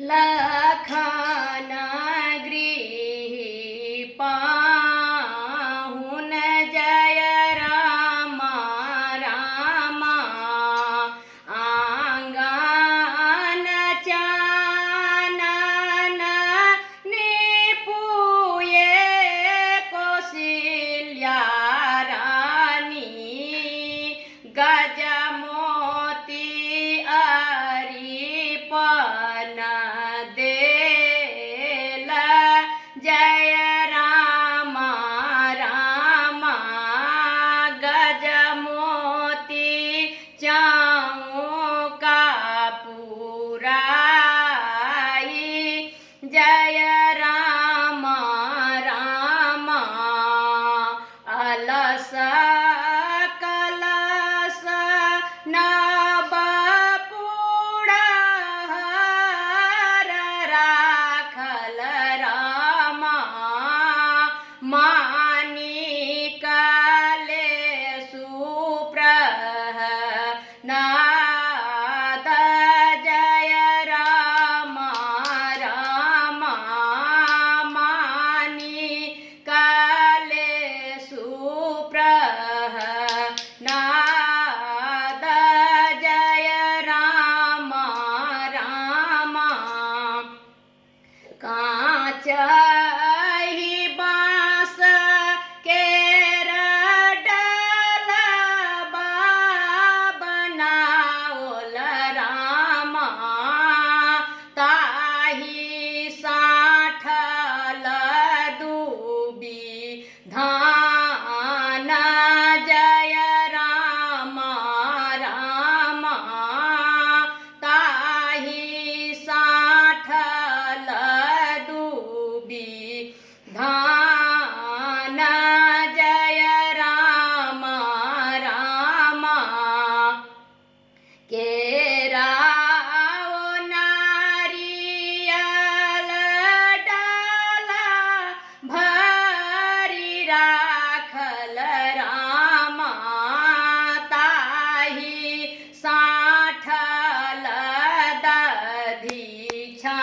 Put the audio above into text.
लखन गृही पाहुन जय राम राम आंगन चानन निपुये कौशल्या रानी गजमोती अरिपन देला जय राम राम गजमोती चौका पुराई जय राम राम अलस कलश नव पुड़हर राखल राम मानिक सुप्रहनाद जय राम राम मानिक सुप्रहनाद जय राम राम कांच ही बांस केर डलबा बनाओल राम ताही साठल दूबी धान जय राम राम ताही साठल दूबी धान जय राम राम केराओ नारियल डाला भरी राखल राम ताही साठल दधी छा